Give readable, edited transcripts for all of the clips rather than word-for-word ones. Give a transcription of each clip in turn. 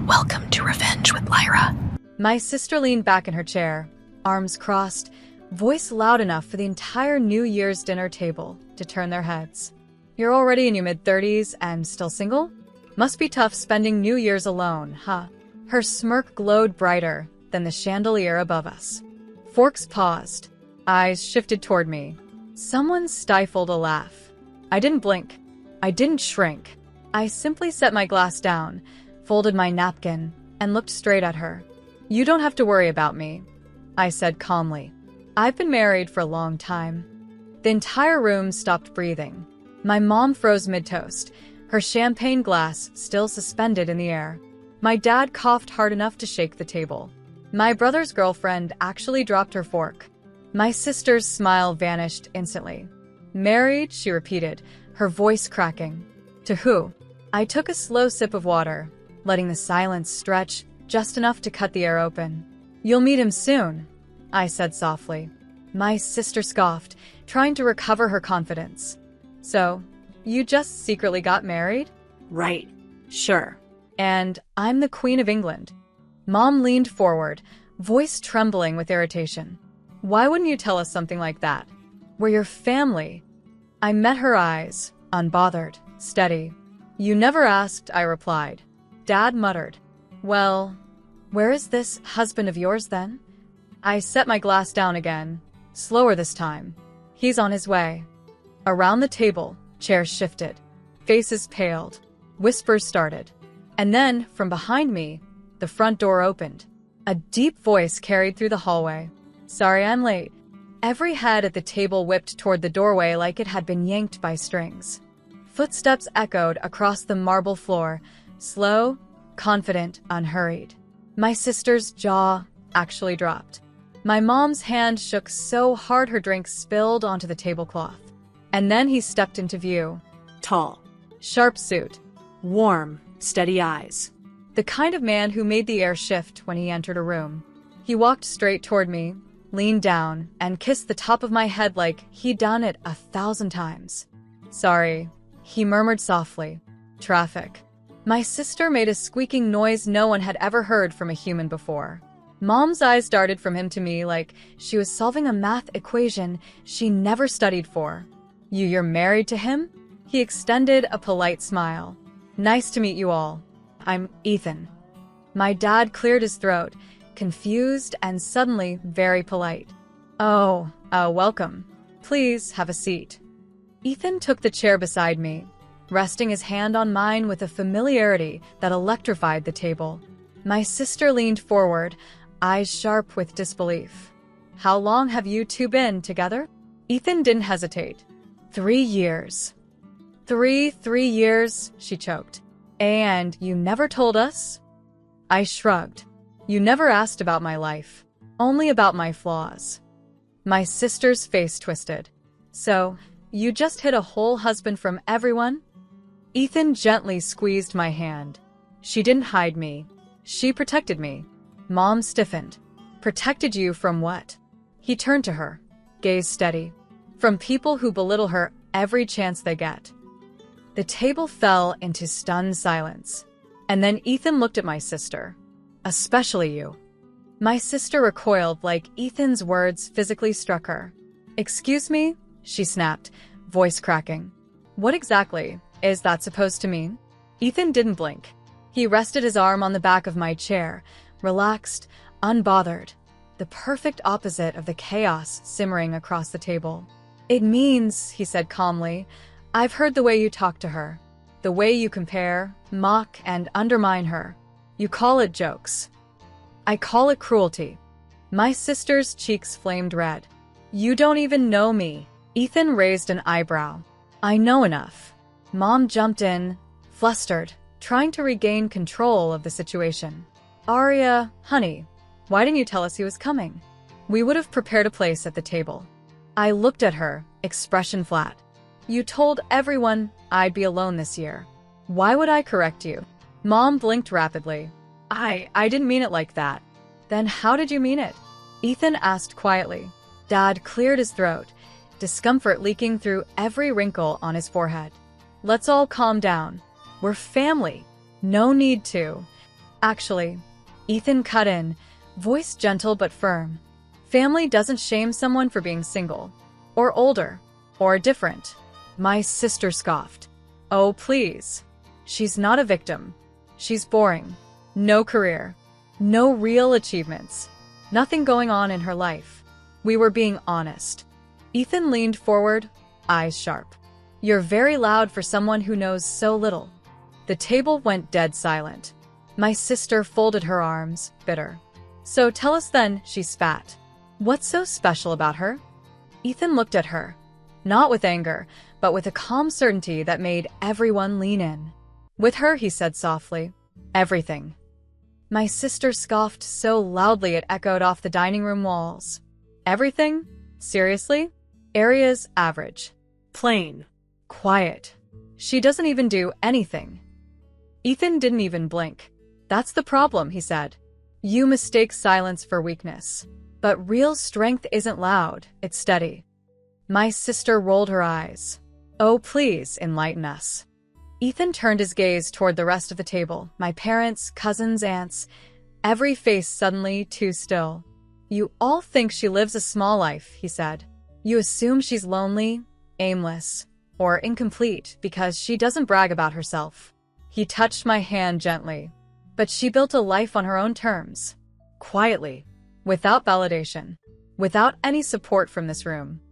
Welcome to Revenge with Lyra. My sister leaned back in her chair, arms crossed, voice loud enough for the entire New Year's dinner table to turn their heads. You're already in your mid-30s and still single? Must be tough spending New Year's alone, huh? Her smirk glowed brighter than the chandelier above us. Forks paused. Eyes shifted toward me. Someone stifled a laugh. I didn't blink. I didn't shrink. I simply set my glass down, folded my napkin, and looked straight at her. You don't have to worry about me, I said calmly. I've been married for a long time. The entire room stopped breathing. My mom froze mid-toast, her champagne glass still suspended in the air. My dad coughed hard enough to shake the table. My brother's girlfriend actually dropped her fork. My sister's smile vanished instantly. Married, she repeated, her voice cracking. To who? I took a slow sip of water, letting the silence stretch just enough to cut the air open. You'll meet him soon, I said softly. My sister scoffed, trying to recover her confidence. So, you just secretly got married? Right. Sure. And I'm the Queen of England. Mom leaned forward, voice trembling with irritation. Why wouldn't you tell us something like that? We're your family. I met her eyes, unbothered, steady. You never asked, I replied. Dad muttered. Well, where is this husband of yours then? I set my glass down again, slower this time. He's on his way. Around the table, chairs shifted. Faces paled. Whispers started. And then, from behind me, the front door opened. A deep voice carried through the hallway. Sorry I'm late. Every head at the table whipped toward the doorway like it had been yanked by strings. Footsteps echoed across the marble floor, slow, confident, unhurried. My sister's jaw actually dropped. My mom's hand shook so hard her drink spilled onto the tablecloth. And then he stepped into view. Tall. Sharp suit. Warm, steady eyes. The kind of man who made the air shift when he entered a room. He walked straight toward me, leaned down, and kissed the top of my head like he'd done it 1,000 times. Sorry, he murmured softly. Traffic. My sister made a squeaking noise no one had ever heard from a human before. Mom's eyes darted from him to me like she was solving a math equation she never studied for. You're married to him? He extended a polite smile. Nice to meet you all. I'm Ethan. My dad cleared his throat, confused and suddenly very polite. Oh, welcome. Please have a seat. Ethan took the chair beside me, resting his hand on mine with a familiarity that electrified the table. My sister leaned forward, eyes sharp with disbelief. How long have you two been together? Ethan didn't hesitate. 3 years. Three years, she choked. And you never told us? I shrugged. You never asked about my life, only about my flaws. My sister's face twisted. So, you just hid a whole husband from everyone? Ethan gently squeezed my hand. She didn't hide me. She protected me. Mom stiffened. Protected you from what? He turned to her, gaze steady. From people who belittle her every chance they get. The table fell into stunned silence. And then Ethan looked at my sister. Especially you. My sister recoiled like Ethan's words physically struck her. Excuse me? She snapped, voice cracking. What exactly is that supposed to mean? Ethan didn't blink. He rested his arm on the back of my chair, relaxed, unbothered, the perfect opposite of the chaos simmering across the table. It means, he said calmly, I've heard the way you talk to her, the way you compare, mock, and undermine her. You call it jokes. I call it cruelty. My sister's cheeks flamed red. You don't even know me. Ethan raised an eyebrow. I know enough. Mom jumped in, flustered, trying to regain control of the situation. Arya, honey, why didn't you tell us he was coming? We would have prepared a place at the table. I looked at her, expression flat. You told everyone I'd be alone this year. Why would I correct you? Mom blinked rapidly. I didn't mean it like that. Then how did you mean it? Ethan asked quietly. Dad cleared his throat, discomfort leaking through every wrinkle on his forehead. Let's all calm down. We're family. No need to. Actually, Ethan cut in, voice gentle but firm. Family doesn't shame someone for being single, or older, or different. My sister scoffed. Oh, please. She's not a victim. She's boring. No career. No real achievements. Nothing going on in her life. We were being honest. Ethan leaned forward, eyes sharp. You're very loud for someone who knows so little. The table went dead silent. My sister folded her arms, bitter. So tell us then, she spat. What's so special about her? Ethan looked at her, not with anger, but with a calm certainty that made everyone lean in. With her, he said softly, everything. My sister scoffed so loudly it echoed off the dining room walls. Everything? Seriously? Area's average. Plain. Quiet. She doesn't even do anything. Ethan didn't even blink. That's the problem, he said. You mistake silence for weakness. But real strength isn't loud, it's steady. My sister rolled her eyes. Oh, please, enlighten us. Ethan turned his gaze toward the rest of the table, my parents, cousins, aunts, every face suddenly too still. You all think she lives a small life, he said. You assume she's lonely, aimless, or incomplete because she doesn't brag about herself. He touched my hand gently. But she built a life on her own terms. Quietly. Without validation. Without any support from this room.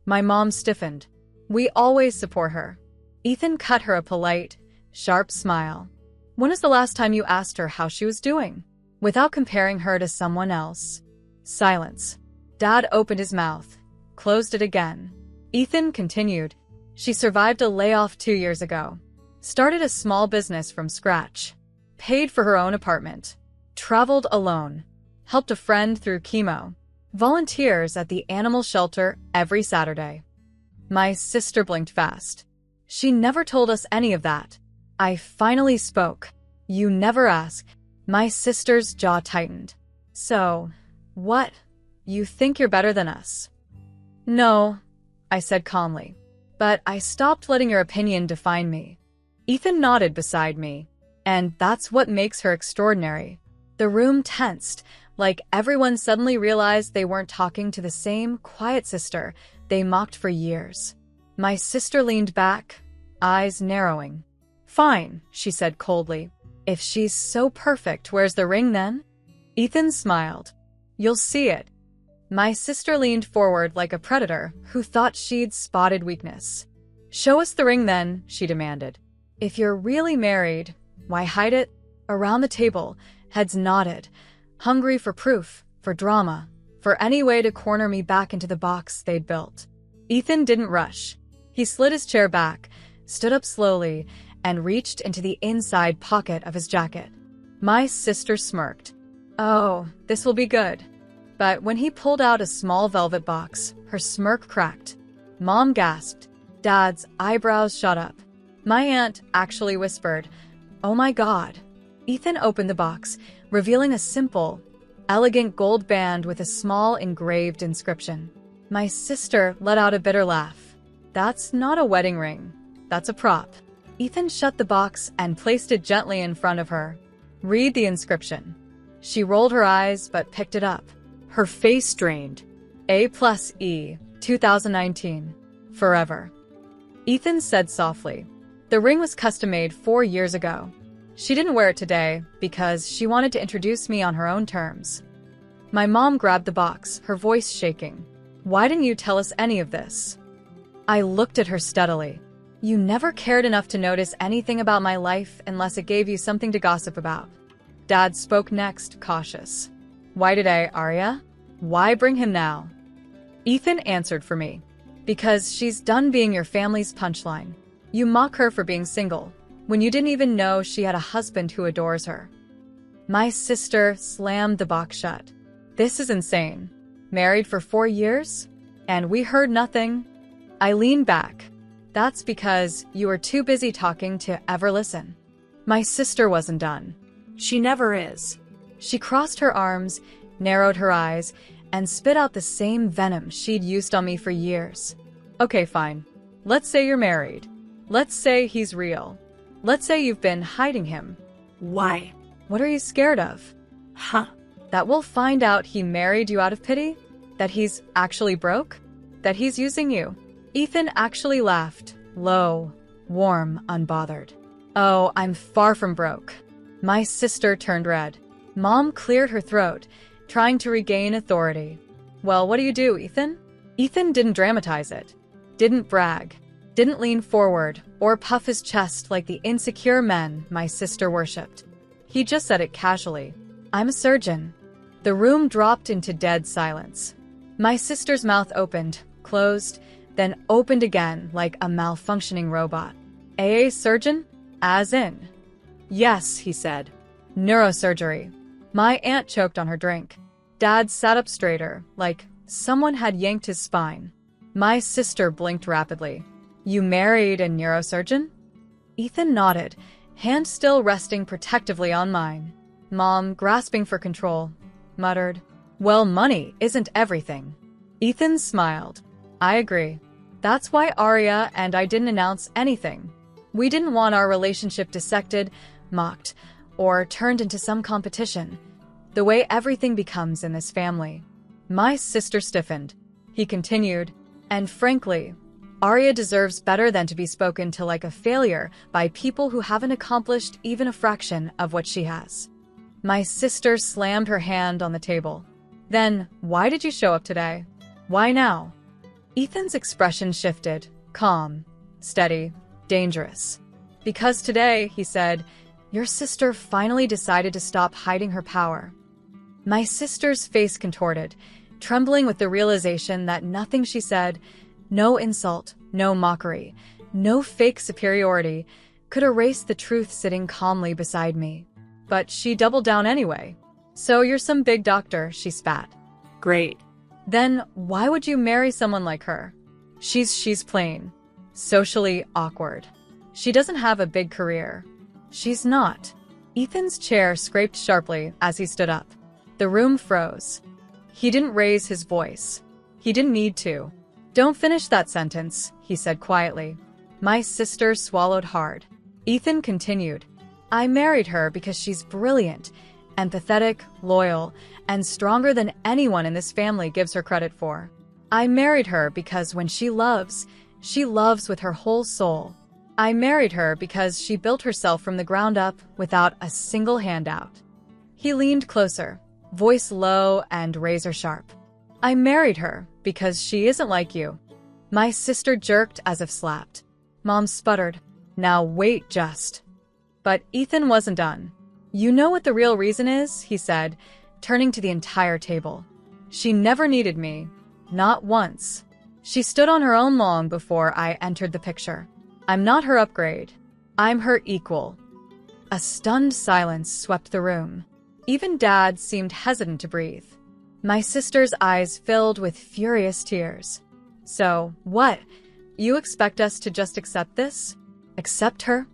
My mom stiffened. We always support her. Ethan cut her a polite, sharp smile. When was the last time you asked her how she was doing? Without comparing her to someone else. Silence. Dad opened his mouth, closed it again. Ethan continued. She survived a layoff 2 years ago. Started a small business from scratch. Paid for her own apartment. Traveled alone. Helped a friend through chemo. Volunteers at the animal shelter every Saturday. My sister blinked fast. She never told us any of that. I finally spoke. You never ask. My sister's jaw tightened. So, what? You think you're better than us? No, I said calmly. But I stopped letting your opinion define me. Ethan nodded beside me. And that's what makes her extraordinary. The room tensed, like everyone suddenly realized they weren't talking to the same quiet sister they mocked for years. My sister leaned back, eyes narrowing. Fine, she said coldly. If she's so perfect, where's the ring then? Ethan smiled. You'll see it. My sister leaned forward like a predator who thought she'd spotted weakness. Show us the ring then, she demanded. If you're really married, why hide it? Around the table, heads nodded, hungry for proof, for drama, for any way to corner me back into the box they'd built. Ethan didn't rush. He slid his chair back, stood up slowly, and reached into the inside pocket of his jacket. My sister smirked. Oh, this will be good. But when he pulled out a small velvet box, her smirk cracked. Mom gasped. Dad's eyebrows shot up. My aunt actually whispered, "Oh my God." Ethan opened the box, revealing a simple, elegant gold band with a small engraved inscription. My sister let out a bitter laugh. That's not a wedding ring. That's a prop. Ethan shut the box and placed it gently in front of her. Read the inscription. She rolled her eyes but picked it up. Her face strained. A+E, 2019. Forever. Ethan said softly. The ring was custom-made 4 years ago. She didn't wear it today because she wanted to introduce me on her own terms. My mom grabbed the box, her voice shaking. Why didn't you tell us any of this? I looked at her steadily. You never cared enough to notice anything about my life unless it gave you something to gossip about. Dad spoke next, cautious. Why today, Arya? Why bring him now? Ethan answered for me. Because she's done being your family's punchline. You mock her for being single, when you didn't even know she had a husband who adores her. My sister slammed the box shut. This is insane. Married for 4 years? And we heard nothing? I leaned back. That's because you were too busy talking to ever listen. My sister wasn't done. She never is. She crossed her arms, narrowed her eyes, and spit out the same venom she'd used on me for years. Okay, fine. Let's say you're married. Let's say he's real. Let's say you've been hiding him. Why? What are you scared of? Huh? That we'll find out he married you out of pity? That he's actually broke? That he's using you? Ethan actually laughed, low, warm, unbothered. Oh, I'm far from broke. My sister turned red. Mom cleared her throat, trying to regain authority. Well, what do you do, Ethan? Ethan didn't dramatize it, didn't brag, didn't lean forward or puff his chest like the insecure men my sister worshipped. He just said it casually. I'm a surgeon. The room dropped into dead silence. My sister's mouth opened, closed, then opened again like a malfunctioning robot. A surgeon? As in? Yes, he said. Neurosurgery. My aunt choked on her drink. Dad sat up straighter, like someone had yanked his spine. My sister blinked rapidly. You married a neurosurgeon? Ethan nodded, hand still resting protectively on mine. Mom, grasping for control, muttered, well, money isn't everything. Ethan smiled. I agree. That's why Arya and I didn't announce anything. We didn't want our relationship dissected, mocked, or turned into some competition, the way everything becomes in this family. My sister stiffened. He continued, and frankly, Arya deserves better than to be spoken to like a failure by people who haven't accomplished even a fraction of what she has. My sister slammed her hand on the table. Then, why did you show up today? Why now? Ethan's expression shifted, calm, steady, dangerous. Because today, he said, your sister finally decided to stop hiding her power. My sister's face contorted, trembling with the realization that nothing she said, no insult, no mockery, no fake superiority, could erase the truth sitting calmly beside me. But she doubled down anyway. So you're some big doctor, she spat. Great. Then why would you marry someone like her? She's plain. Socially awkward. She doesn't have a big career. She's not. Ethan's chair scraped sharply as he stood up. The room froze. He didn't raise his voice. He didn't need to. Don't finish that sentence, he said quietly. My sister swallowed hard. Ethan continued. I married her because she's brilliant, empathetic, loyal, and stronger than anyone in this family gives her credit for. I married her because when she loves with her whole soul. I married her because she built herself from the ground up without a single handout. He leaned closer, voice low and razor sharp. I married her because she isn't like you. My sister jerked as if slapped. Mom sputtered. Now wait just. But Ethan wasn't done. You know what the real reason is, he said, turning to the entire table. She never needed me. Not once. She stood on her own long before I entered the picture. I'm not her upgrade. I'm her equal. A stunned silence swept the room. Even Dad seemed hesitant to breathe. My sister's eyes filled with furious tears. So, what? You expect us to just accept this? Accept her?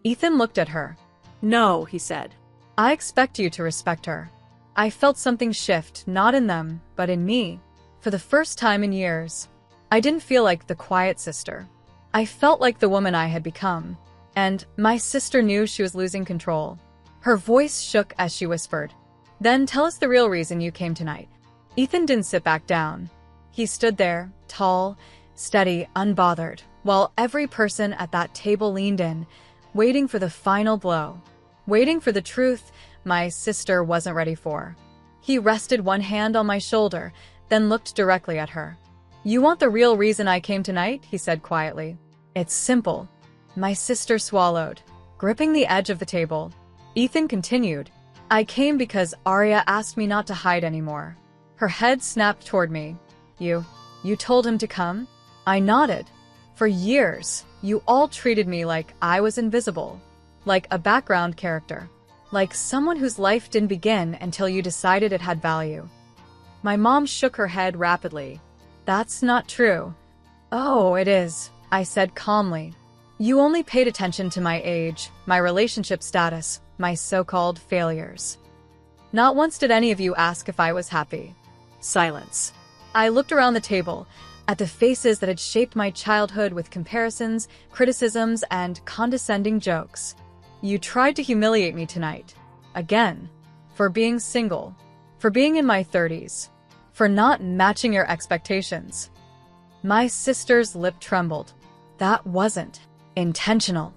Ethan looked at her. No, he said. I expect you to respect her. I felt something shift, not in them, but in me. For the first time in years, I didn't feel like the quiet sister. I felt like the woman I had become. And my sister knew she was losing control. Her voice shook as she whispered, Then tell us the real reason you came tonight. Ethan didn't sit back down. He stood there, tall, steady, unbothered, while every person at that table leaned in, waiting for the final blow, waiting for the truth my sister wasn't ready for. He rested one hand on my shoulder, then looked directly at her. You want the real reason I came tonight? He said quietly. It's simple. My sister swallowed, gripping the edge of the table. Ethan continued. I came because Arya asked me not to hide anymore. Her head snapped toward me. You told him to come? I nodded. For years, you all treated me like I was invisible, like a background character, like someone whose life didn't begin until you decided it had value. My mom shook her head rapidly. That's not true. Oh, it is, I said calmly. You only paid attention to my age, my relationship status, my so-called failures. Not once did any of you ask if I was happy. Silence. I looked around the table, at the faces that had shaped my childhood with comparisons, criticisms, and condescending jokes. You tried to humiliate me tonight. again. For being single. For being in my 30s. For not matching your expectations. My sister's lip trembled. That wasn't intentional.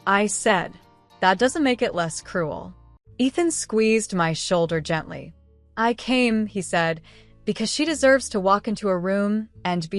I said, that doesn't make it less cruel. Ethan squeezed my shoulder gently. I came, he said, because she deserves to walk into a room and be